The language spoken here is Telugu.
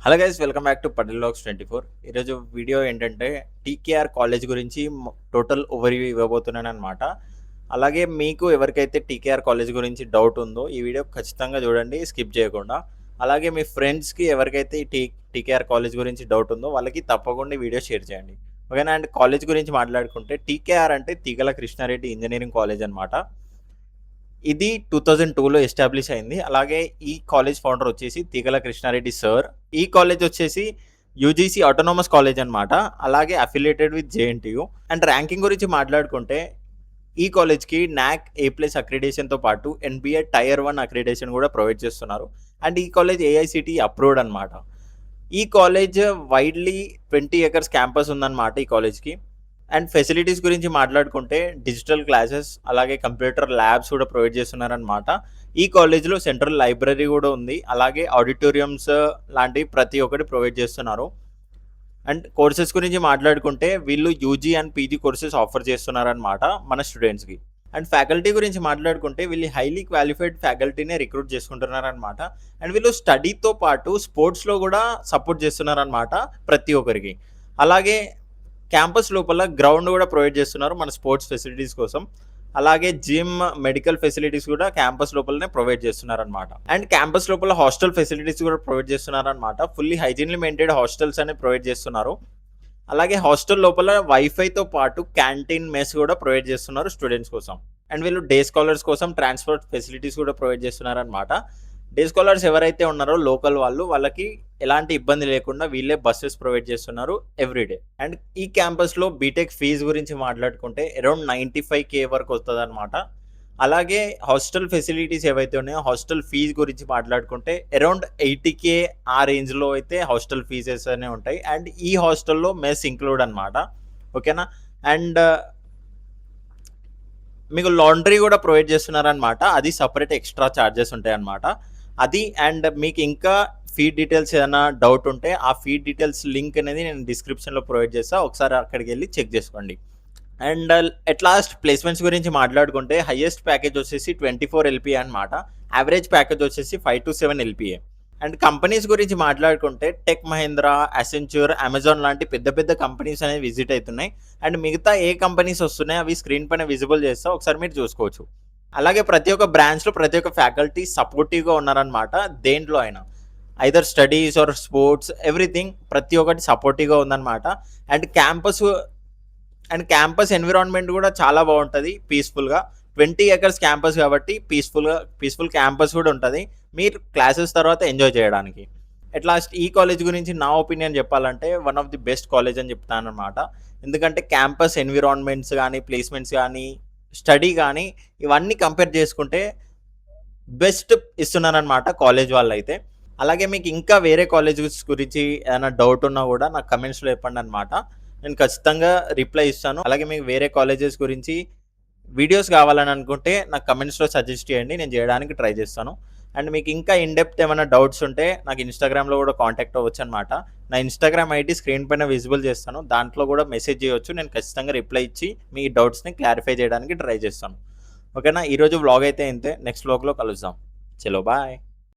Hello guys, welcome back to Patel vlogs 24. ఈరోజు వీడియో ఏంటంటే టీకేఆర్ కాలేజ్ గురించి టోటల్ ఓవర్వ్యూ ఇవ్వబోతున్నానమాట. అలాగే మీకు ఎవరికైతే టీకేఆర్ కాలేజ్ గురించి డౌట్ ఉందో ఈ వీడియో ఖచ్చితంగా చూడండి, స్కిప్ చేయకుండా. అలాగే మీ ఫ్రెండ్స్కి ఎవరికైతే టీకేఆర్ కాలేజ్ గురించి డౌట్ ఉందో వాళ్ళకి తప్పకుండా ఈ వీడియో షేర్ చేయండి, ఓకేనా. అండ్ కాలేజ్ గురించి మాట్లాడుకుంటే టీకేఆర్ అంటే తీగల కృష్ణారెడ్డి ఇంజనీరింగ్ కాలేజ్ అనమాట. ఇది 2002లో ఎస్టాబ్లిష్ అయింది. అలాగే ఈ కాలేజ్ ఫౌండర్ వచ్చేసి తీగల కృష్ణారెడ్డి సార్. ఈ కాలేజ్ వచ్చేసి యూజీసీ ఆటోనమస్ కాలేజ్ అనమాట. అలాగే affiliated with JNTU. And ranking గురించి మాట్లాడుకుంటే ఈ కాలేజ్కి NAAC A+ అక్రిడేషన్తో పాటు NBA Tier 1 అక్రిడేషన్ కూడా ప్రొవైడ్ చేస్తున్నారు. అండ్ ఈ కాలేజ్ AICTE అప్రూవ్డ్ అనమాట. ఈ కాలేజ్ వైడ్లీ 20 acres క్యాంపస్ ఉందన్నమాట ఈ కాలేజ్కి. అండ్ ఫెసిలిటీస్ గురించి మాట్లాడుకుంటే డిజిటల్ క్లాసెస్ అలాగే కంప్యూటర్ ల్యాబ్స్ కూడా ప్రొవైడ్ చేస్తున్నారనమాట. ఈ కాలేజ్లో సెంట్రల్ లైబ్రరీ కూడా ఉంది. అలాగే ఆడిటోరియంస్ లాంటివి ప్రతి ఒక్కటి ప్రొవైడ్ చేస్తున్నారు. అండ్ కోర్సెస్ గురించి మాట్లాడుకుంటే వీళ్ళు UG and PG courses offer చేస్తున్నారనమాట మన స్టూడెంట్స్కి. అండ్ ఫ్యాకల్టీ గురించి మాట్లాడుకుంటే వీళ్ళు హైలీ క్వాలిఫైడ్ ఫ్యాకల్టీనే రిక్రూట్ చేసుకుంటున్నారనమాట. అండ్ వీళ్ళు స్టడీతో పాటు స్పోర్ట్స్లో కూడా సపోర్ట్ చేస్తున్నారనమాట ప్రతి ఒక్కరికి. అలాగే క్యాంపస్ లోపల గ్రౌండ్ కూడా ప్రొవైడ్ చేస్తున్నారు మన స్పోర్ట్స్ ఫెసిలిటీస్ కోసం. అలాగే జిమ్, మెడికల్ ఫెసిలిటీస్ కూడా క్యాంపస్ లోపలనే ప్రొవైడ్ చేస్తున్నారనమాట. అండ్ క్యాంపస్ లోపల హాస్టల్ ఫెసిలిటీస్ కూడా ప్రొవైడ్ చేస్తున్నారనమాట. ఫుల్లీ హైజీన్లీ మెయింటైన్ హాస్టల్స్ అనేవి ప్రొవైడ్ చేస్తున్నారు. అలాగే హాస్టల్ లోపల వైఫైతో పాటు క్యాంటీన్ మెస్ కూడా ప్రొవైడ్ చేస్తున్నారు స్టూడెంట్స్ కోసం. అండ్ వీళ్ళు డే స్కాలర్స్ కోసం ట్రాన్స్పోర్ట్ ఫెసిలిటీస్ కూడా ప్రొవైడ్ చేస్తున్నారనమాట. డే స్కాలర్స్ ఎవరైతే ఉన్నారో లోకల్ వాళ్ళకి ఎలాంటి ఇబ్బంది లేకుండా వీళ్ళే బస్సెస్ ప్రొవైడ్ చేస్తున్నారు ఎవ్రీడే. అండ్ ఈ క్యాంపస్లో బీటెక్ ఫీజు గురించి మాట్లాడుకుంటే అరౌండ్ 95K వరకు వస్తుంది అనమాట. అలాగే హాస్టల్ ఫెసిలిటీస్ ఏవైతే ఉన్నాయో హాస్టల్ ఫీజు గురించి మాట్లాడుకుంటే అరౌండ్ 80K ఆ రేంజ్లో అయితే హాస్టల్ ఫీజెస్ అనే ఉంటాయి. అండ్ ఈ హాస్టల్లో మెస్ ఇంక్లూడ్ అనమాట, ఓకేనా. అండ్ మీకు లాండ్రీ కూడా ప్రొవైడ్ చేస్తున్నారనమాట. అది సపరేట్ ఎక్స్ట్రా ఛార్జెస్ ఉంటాయి అన్నమాట అది. అండ్ మీకు ఇంకా ఫీడ్ డీటెయిల్స్ ఏదైనా డౌట్ ఉంటే ఆ ఫీడ్ డీటెయిల్స్ లింక్ అనేది నేను డిస్క్రిప్షన్లో ప్రొవైడ్ చేస్తాను, ఒకసారి అక్కడికి వెళ్ళి చెక్ చేసుకోండి. అండ్ ఎట్ లాస్ట్ ప్లేస్మెంట్స్ గురించి మాట్లాడుకుంటే హైయెస్ట్ ప్యాకేజ్ వచ్చేసి 24 LPA అనమాట. యావరేజ్ ప్యాకేజ్ వచ్చేసి 5 to 7 LPA. అండ్ కంపెనీస్ గురించి మాట్లాడుకుంటే టెక్ మహీంద్రా, అసెంచర్, అమెజాన్ లాంటి పెద్ద పెద్ద కంపెనీస్ అనేవి విజిట్ అవుతున్నాయి. అండ్ మిగతా ఏ కంపెనీస్ వస్తున్నాయి అవి స్క్రీన్ పైన విజిబుల్ చేస్తా, ఒకసారి మీరు చూసుకోవచ్చు. అలాగే ప్రతి ఒక్క బ్రాంచ్లో ప్రతి ఒక్క ఫ్యాకల్టీ సపోర్టివ్గా ఉన్నారనమాట. దేంట్లో అయినా either studies or sports everything ప్రతి ఒక్కటి సపోర్టివ్గా ఉందన్నమాట. అండ్ క్యాంపస్ ఎన్విరాన్మెంట్ కూడా చాలా బాగుంటుంది, పీస్ఫుల్గా. 20 acres క్యాంపస్ కాబట్టి పీస్ఫుల్ క్యాంపస్ కూడా ఉంటుంది మీరు క్లాసెస్ తర్వాత ఎంజాయ్ చేయడానికి. అట్ లాస్ట్ ఈ కాలేజ్ గురించి నా ఒపీనియన్ చెప్పాలంటే one of the best college అని చెప్తాను అనమాట. ఎందుకంటే క్యాంపస్ ఎన్విరాన్మెంట్స్ కానీ, ప్లేస్మెంట్స్ కానీ, స్టడీ కానీ ఇవన్నీ కంపేర్ చేసుకుంటే బెస్ట్ ఇస్తున్నారనమాట కాలేజ్ వాళ్ళు అయితే. అలాగే మీకు ఇంకా వేరే కాలేజెస్ గురించి ఏదైనా డౌట్ ఉన్నా కూడా నాకు కమెంట్స్లో చెప్పండి అనమాట, నేను ఖచ్చితంగా రిప్లై ఇస్తాను. అలాగే మీకు వేరే కాలేజెస్ గురించి వీడియోస్ కావాలని అనుకుంటే నాకు కమెంట్స్లో సజెస్ట్ చేయండి, నేను చేయడానికి ట్రై చేస్తాను. అండ్ మీకు ఇంకా ఇన్డెప్త్ ఏమైనా డౌట్స్ ఉంటే నాకు ఇన్స్టాగ్రామ్లో కూడా కాంటాక్ట్ అవ్వచ్చు అనమాట. నా ఇన్స్టాగ్రామ్ ఐడి స్క్రీన్ పైన విజిబుల్ చేస్తాను, దాంట్లో కూడా మెసేజ్ చేయవచ్చు. నేను ఖచ్చితంగా రిప్లై ఇచ్చి మీ డౌట్స్ని క్లారిఫై చేయడానికి ట్రై చేస్తాను, ఓకేనా. ఈరోజు వ్లాగ్ అయితే ఇంతే, నెక్స్ట్ వ్లాగ్లో కలుద్దాం. చలో బాయ్.